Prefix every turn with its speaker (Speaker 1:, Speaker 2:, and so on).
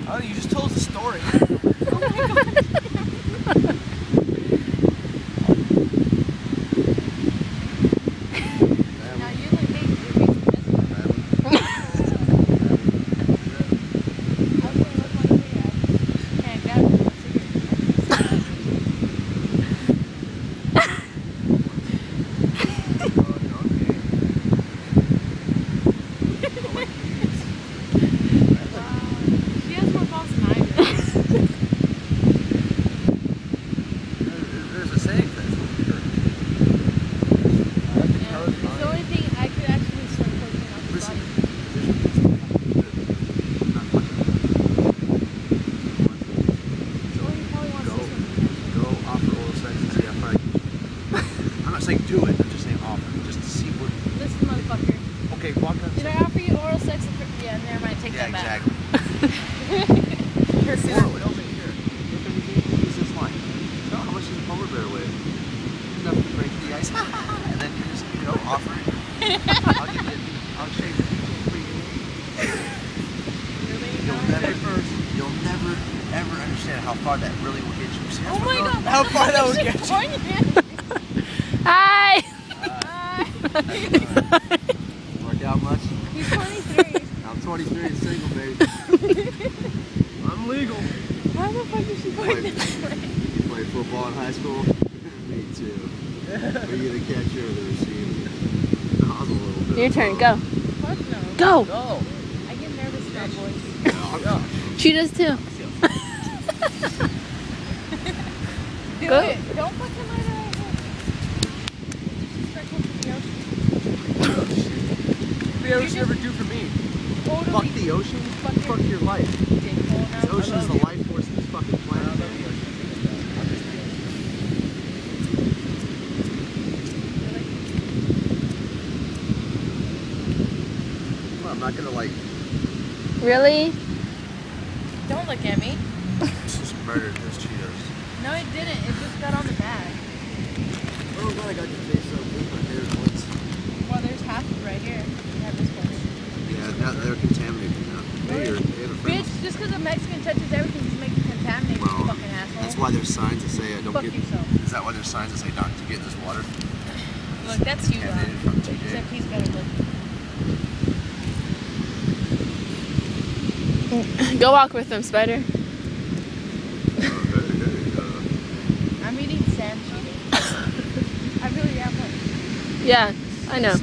Speaker 1: Oh, you just told us a story.
Speaker 2: Oh my god. Now you look big.
Speaker 1: Saying do it, I'm just saying offer, just to see what.
Speaker 2: Listen, motherfucker.
Speaker 1: Okay, walk up.
Speaker 2: Did I offer you oral sex? Yeah, never mind. Take that back.
Speaker 1: Exactly. Here, over here. If anything, use this line. So, how much does a polar bear weigh? Enough to break the ice. And then you just, offer it. I'll give you. I'll shave it for you. You'll never, ever understand how far that really will get you. See,
Speaker 2: oh my god!
Speaker 1: How far that will get you.
Speaker 3: Hi!
Speaker 2: Hi!
Speaker 1: Work out much?
Speaker 2: He's 23.
Speaker 1: I'm 23 and single, baby. I'm legal.
Speaker 2: How the fuck is she going this way?
Speaker 1: You played football in high school? Me too. Are you the catcher or the receiver? I was a little bit.
Speaker 3: Your turn, go.
Speaker 2: Fuck no.
Speaker 3: Go!
Speaker 1: Go!
Speaker 2: I get nervous about boys.
Speaker 1: Yeah, I'll go.
Speaker 3: She does too.
Speaker 2: Do
Speaker 3: Go.
Speaker 2: it. Don't fucking let her.
Speaker 1: What the ocean ever do for me?
Speaker 2: Totally.
Speaker 1: Fuck the ocean? Fuck your life. The ocean is the life force of this fucking planet. Well, I'm not gonna
Speaker 3: Really?
Speaker 2: Don't look at me.
Speaker 1: just murder those Cheetos.
Speaker 2: No, it didn't. It just got on the bag.
Speaker 1: Oh, I'm glad I got your face so good. My favorite ones.
Speaker 2: Well, there's half right here. You have this one.
Speaker 1: Yeah, now they're contaminated now.
Speaker 2: Bitch, just because a Mexican touches everything just makes it contaminated, you fucking asshole.
Speaker 1: That's why there's signs that say don't
Speaker 2: Fuck
Speaker 1: get.
Speaker 2: yourself.
Speaker 1: Is that why there's signs that say not to get in this water?
Speaker 2: Look, that's you,
Speaker 1: Contaminated from TJ.
Speaker 2: except he's better looking.
Speaker 3: Go walk with them, Spider.
Speaker 2: I'm eating sand cheating. I really am one.
Speaker 3: Yeah, I know.